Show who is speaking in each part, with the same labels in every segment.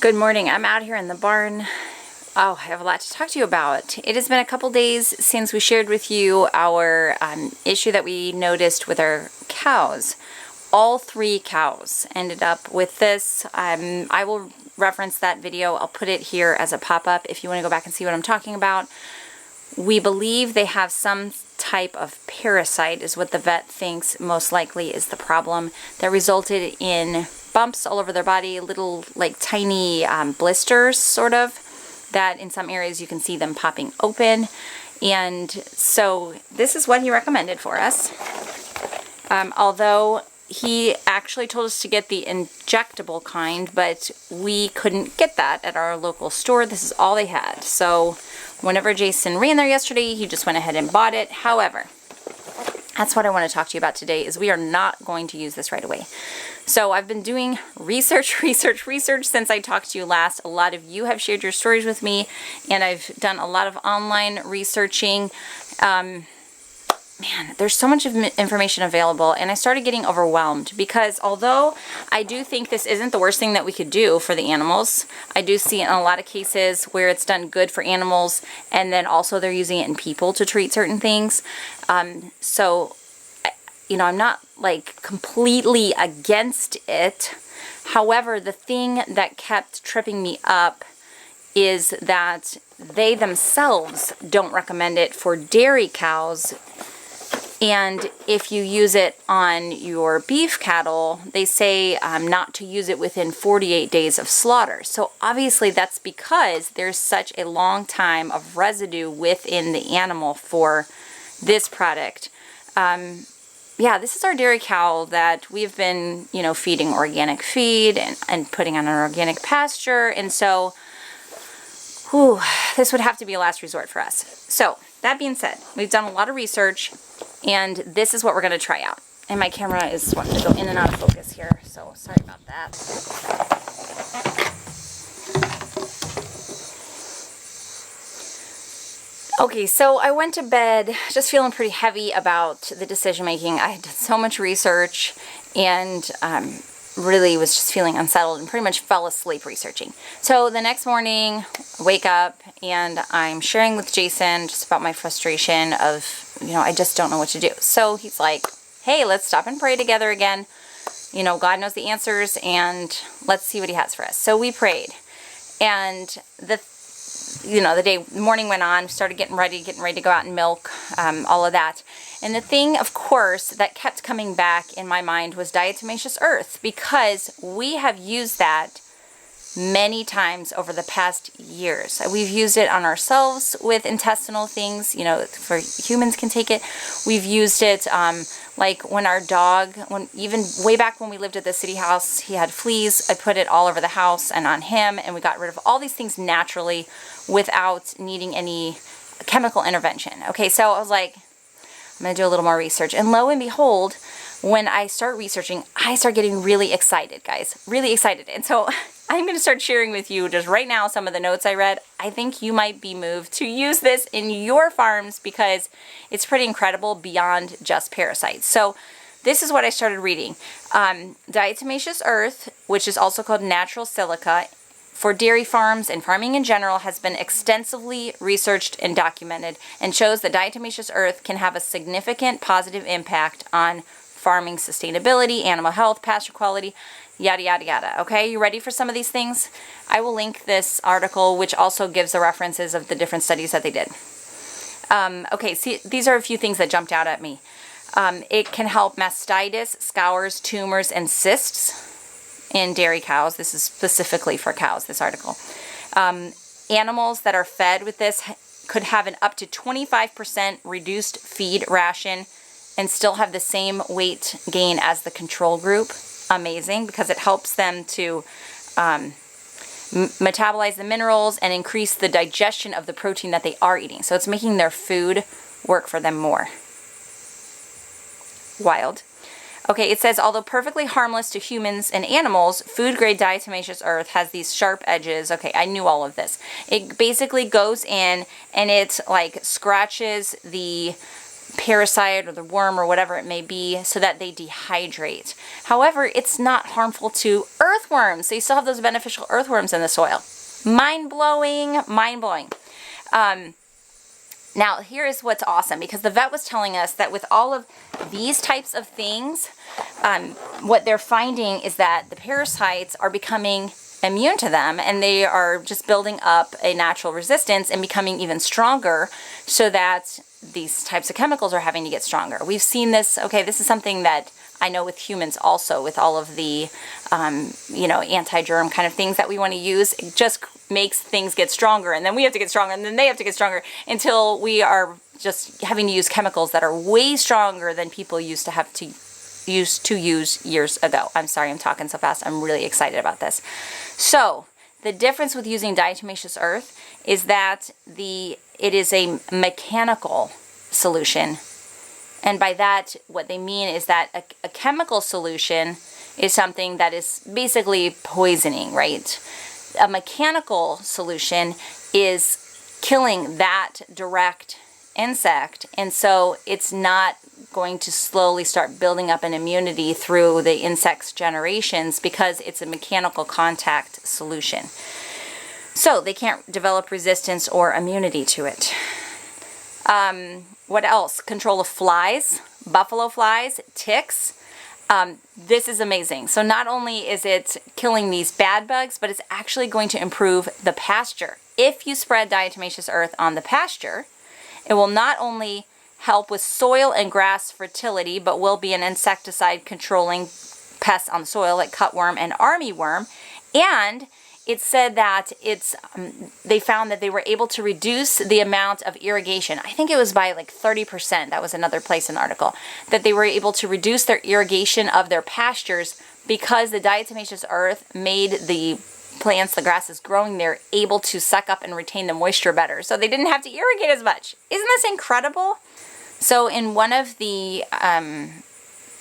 Speaker 1: Good morning. I'm out here in the barn. Oh, I have a lot to talk to you about. It has been a couple days since we shared with you our issue that we noticed with our cows. All 3 cows ended up with this. I will reference that video. I'll put it here as a pop-up if you want to go back and see what I'm talking about. We believe they have some type of parasite is what the vet thinks most likely is the problem that resulted in bumps all over their body, little like tiny blisters sort of, that in some areas you can see them popping open. And so this is what he recommended for us. Although he actually told us to get the injectable kind, but we couldn't get that at our local store. This is all they had. So whenever Jason ran there yesterday, he just went ahead and bought it. However, that's what I want to talk to you about today, is we are not going to use this right away. So I've been doing research since I talked to you last. A lot of you have shared your stories with me, and I've done a lot of online researching. Man, there's so much information available, and I started getting overwhelmed because although I do think this isn't the worst thing that we could do for the animals, I do see in a lot of cases where it's done good for animals, and then also they're using it in people to treat certain things. So, you know, I'm not like completely against it. However, the thing that kept tripping me up is that they themselves don't recommend it for dairy cows. And if you use it on your beef cattle, they say not to use it within 48 days of slaughter. So obviously that's because there's such a long time of residue within the animal for this product. Yeah, this is our dairy cow that we've been, you know, feeding organic feed and putting on an organic pasture. And so, whew, this would have to be a last resort for us. So that being said, we've done a lot of research, and this is what we're going to try out. And my camera is wanting to go in and out of focus here, so sorry about that. Okay, so I went to bed just feeling pretty heavy about the decision making. I had done so much research and really was just feeling unsettled and pretty much fell asleep researching. So the next morning, I wake up and I'm sharing with Jason just about my frustration of, you know, I just don't know what to do. So he's like, hey, let's stop and pray together again. You know, God knows the answers, and let's see what he has for us. So we prayed, and the morning went on, started getting ready to go out and milk, all of that. And the thing, of course, that kept coming back in my mind was diatomaceous earth, because we have used that many times over the past years. We've used it on ourselves with intestinal things, you know, for humans can take it. We've used it like when our dog, even way back when we lived at the city house, he had fleas. I put it all over the house and on him, and we got rid of all these things naturally without needing any chemical intervention. Okay, so I was like, I'm going to do a little more research. And lo and behold, when I start researching, I start getting really excited, guys. Really excited. And so I'm going to start sharing with you just right now some of the notes I read. I think you might be moved to use this in your farms because it's pretty incredible beyond just parasites. So this is what I started reading. Diatomaceous earth, which is also called natural silica, for dairy farms and farming in general, has been extensively researched and documented, and shows that diatomaceous earth can have a significant positive impact on farming sustainability, animal health, pasture quality, yada, yada, yada. Okay, you ready for some of these things? I will link this article, which also gives the references of the different studies that they did. Okay, see, these are a few things that jumped out at me. It can help mastitis, scours, tumors, and cysts in dairy cows. This is specifically for cows, this article. Animals that are fed with this could have an up to 25% reduced feed ration and still have the same weight gain as the control group. Amazing, because it helps them to metabolize the minerals and increase the digestion of the protein that they are eating. So it's making their food work for them more. Wild. Okay, it says, although perfectly harmless to humans and animals, food-grade diatomaceous earth has these sharp edges. Okay, I knew all of this. It basically goes in and it like scratches the parasite or the worm or whatever it may be so that they dehydrate. However, it's not harmful to earthworms. So you still have those beneficial earthworms in the soil. Mind-blowing, mind-blowing. Now, here is what's awesome, because the vet was telling us that with all of these types of things, what they're finding is that the parasites are becoming immune to them, and they are just building up a natural resistance and becoming even stronger, so that these types of chemicals are having to get stronger. We've seen this, okay, this is something that I know with humans also, with all of the, anti-germ kind of things that we want to use. It just makes things get stronger, and then we have to get stronger, and then they have to get stronger, until we are just having to use chemicals that are way stronger than people used to use years ago. I'm sorry, I'm talking so fast. I'm really excited about this. So, the difference with using diatomaceous earth is that it is a mechanical solution. And by that, what they mean is that a chemical solution is something that is basically poisoning, right? A mechanical solution is killing that direct insect, and so it's not going to slowly start building up an immunity through the insect's generations, because it's a mechanical contact solution. So they can't develop resistance or immunity to it. What else? Control of flies, buffalo flies, ticks. This is amazing. So not only is it killing these bad bugs, but it's actually going to improve the pasture. If you spread diatomaceous earth on the pasture, it will not only help with soil and grass fertility, but will be an insecticide controlling pests on the soil like cutworm and armyworm. And it said that they found that they were able to reduce the amount of irrigation. I think it was by like 30%. That was another place in the article. That they were able to reduce their irrigation of their pastures because the diatomaceous earth made the plants, the grasses growing there, able to suck up and retain the moisture better. So they didn't have to irrigate as much. Isn't this incredible? So in one of the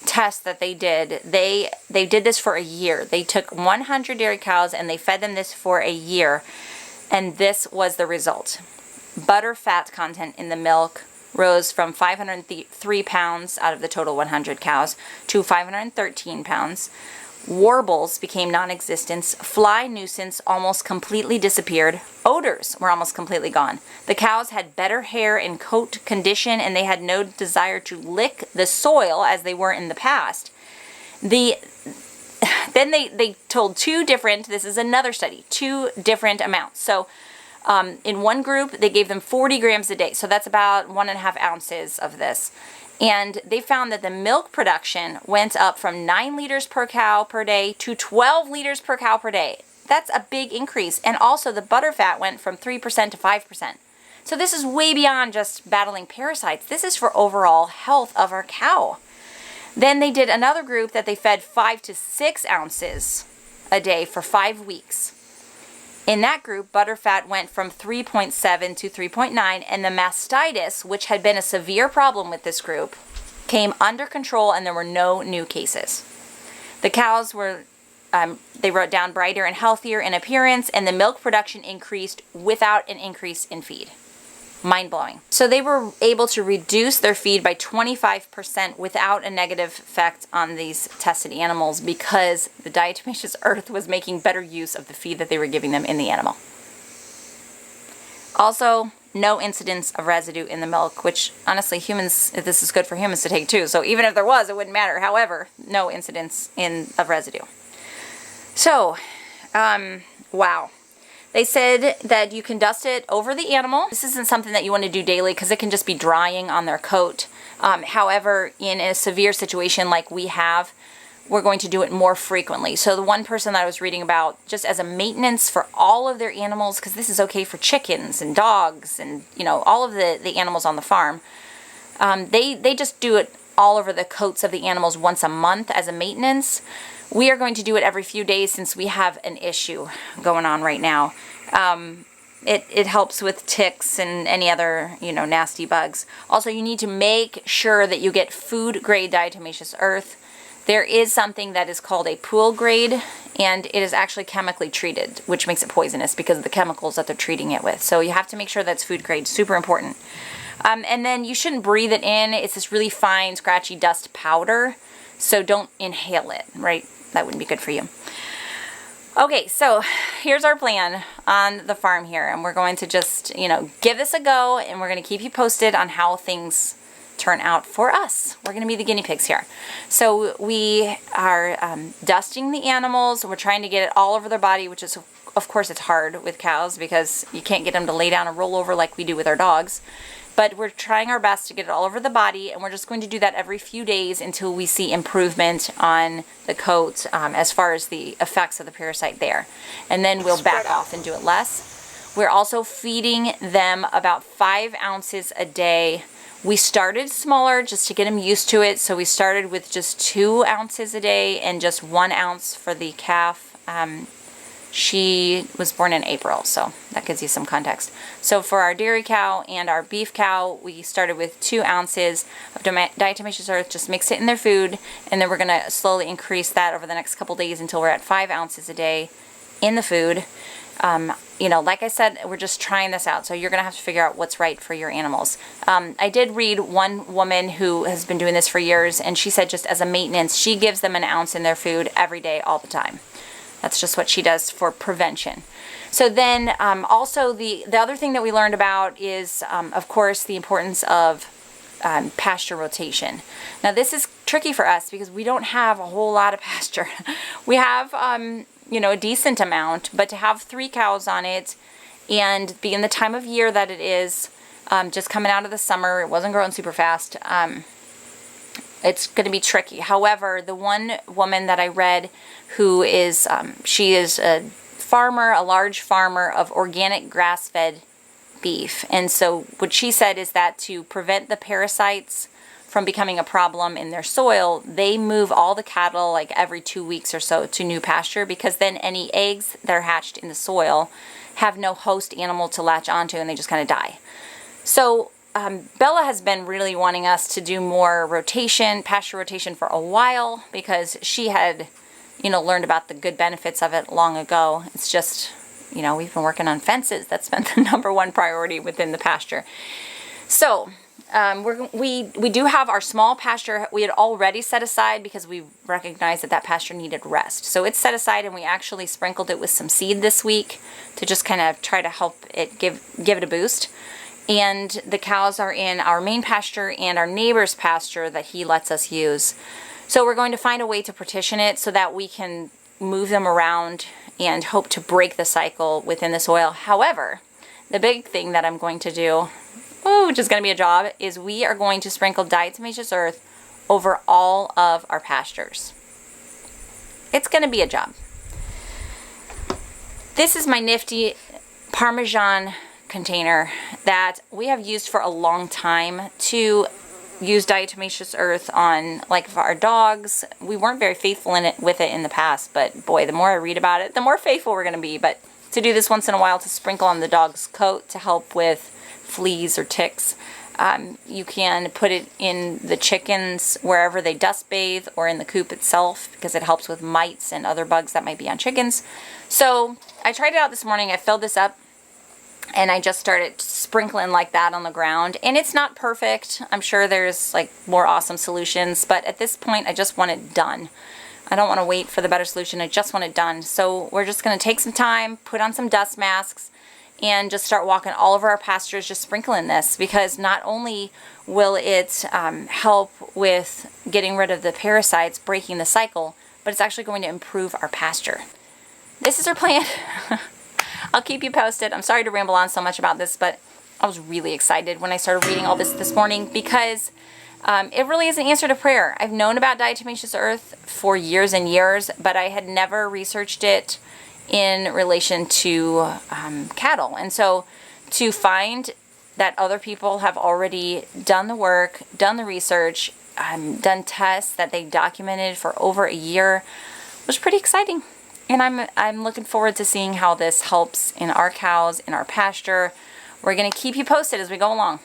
Speaker 1: tests that they did did this for a year. They took 100 dairy cows and they fed them this for a year, and this was the result. Butter fat content in the milk rose from 503 pounds out of the total 100 cows to 513 pounds. Warbles became non-existent. Fly nuisance almost completely disappeared. Odors were almost completely gone. The cows had better hair and coat condition, and they had no desire to lick the soil as they were in the past. Then they told this is another study, 2 different amounts. So in one group, they gave them 40 grams a day. So that's about 1.5 ounces of this. And they found that the milk production went up from 9 liters per cow per day to 12 liters per cow per day. That's a big increase. And also the butter fat went from 3% to 5%. So this is way beyond just battling parasites. This is for overall health of our cow. Then they did another group that they fed 5 to 6 ounces a day for 5 weeks. In that group, butterfat went from 3.7 to 3.9, and the mastitis, which had been a severe problem with this group, came under control, and there were no new cases. The cows were, they wrote down, brighter and healthier in appearance, and the milk production increased without an increase in feed. Mind-blowing. So they were able to reduce their feed by 25% without a negative effect on these tested animals, because the diatomaceous earth was making better use of the feed that they were giving them in the animal. Also, no incidence of residue in the milk, which honestly humans, this is good for humans to take too. So even if there was, it wouldn't matter. However, no incidence of residue. So, wow. They said that you can dust it over the animal. This isn't something that you want to do daily because it can just be drying on their coat. However, in a severe situation like we have, we're going to do it more frequently. So the one person that I was reading about, just as a maintenance for all of their animals, because this is okay for chickens and dogs and, all of the animals on the farm, they just do it all over the coats of the animals once a month as a maintenance. We are going to do it every few days since we have an issue going on right now. It helps with ticks and any other, nasty bugs. Also, you need to make sure that you get food-grade diatomaceous earth. There is something that is called a pool grade, and it is actually chemically treated, which makes it poisonous because of the chemicals that they're treating it with. So you have to make sure that's food grade. Super important. And then you shouldn't breathe it in. It's this really fine, scratchy dust powder. So don't inhale it, right? That wouldn't be good for you. Okay, so here's our plan on the farm here. And we're going to just, give this a go. And we're going to keep you posted on how things turn out for us. We're going to be the guinea pigs here. So we are dusting the animals. We're trying to get it all over their body, which is, of course, it's hard with cows because you can't get them to lay down and roll over like we do with our dogs. But we're trying our best to get it all over the body, and we're just going to do that every few days until we see improvement on the coat as far as the effects of the parasite there. And then we'll back off and do it less. We're also feeding them about 5 ounces a day. We started smaller just to get them used to it, so we started with just 2 ounces a day and just 1 ounce for the calf. She was born in April, so that gives you some context. So for our dairy cow and our beef cow, we started with 2 ounces of diatomaceous earth, just mix it in their food, and then we're going to slowly increase that over the next couple days until we're at 5 ounces a day in the food. Like I said, we're just trying this out, so you're going to have to figure out what's right for your animals. I did read one woman who has been doing this for years, and she said just as a maintenance, she gives them an ounce in their food every day, all the time. That's just what she does for prevention. So then also the other thing that we learned about is, of course, the importance of pasture rotation. Now this is tricky for us because we don't have a whole lot of pasture. We have, a decent amount, but to have 3 cows on it and be in the time of year that it is, just coming out of the summer, it wasn't growing super fast, it's going to be tricky. However, the one woman that I read who is, she is a farmer, a large farmer of organic grass-fed beef. And so what she said is that to prevent the parasites from becoming a problem in their soil, they move all the cattle like every 2 weeks or so to new pasture, because then any eggs that are hatched in the soil have no host animal to latch onto and they just kind of die. So Bella has been really wanting us to do more rotation, pasture rotation for a while, because she had, learned about the good benefits of it long ago. It's just, we've been working on fences. That's been the #1 priority within the pasture. So we do have our small pasture we had already set aside because we recognized that pasture needed rest. So it's set aside, and we actually sprinkled it with some seed this week to just kind of try to help it give it a boost. And the cows are in our main pasture and our neighbor's pasture that he lets us use. So we're going to find a way to partition it so that we can move them around and hope to break the cycle within the soil. However, the big thing that I'm going to do, which is going to be a job, is we are going to sprinkle diatomaceous earth over all of our pastures. It's going to be a job. This is my nifty Parmesan container that we have used for a long time to use diatomaceous earth on, like, for our dogs. We weren't very faithful with it in the past, but boy, the more I read about it, the more faithful we're going to be. But to do this once in a while to sprinkle on the dog's coat to help with fleas or ticks. You can put it in the chickens wherever they dust bathe, or in the coop itself, because it helps with mites and other bugs that might be on chickens. So I tried it out this morning. I filled this up, and I just started sprinkling like that on the ground. And it's not perfect. I'm sure there's like more awesome solutions, but at this point I just want it done. I don't want to wait for the better solution. I just want it done. So we're just going to take some time, put on some dust masks, and just start walking all over our pastures, just sprinkling this, because not only will it help with getting rid of the parasites, breaking the cycle, but it's actually going to improve our pasture. This is our plan. I'll keep you posted. I'm sorry to ramble on so much about this, but I was really excited when I started reading all this morning, because it really is an answer to prayer. I've known about diatomaceous earth for years and years, but I had never researched it in relation to cattle. And so to find that other people have already done the work, done the research, done tests that they documented for over a year was pretty exciting. And I'm looking forward to seeing how this helps in our cows, in our pasture. We're going to keep you posted as we go along.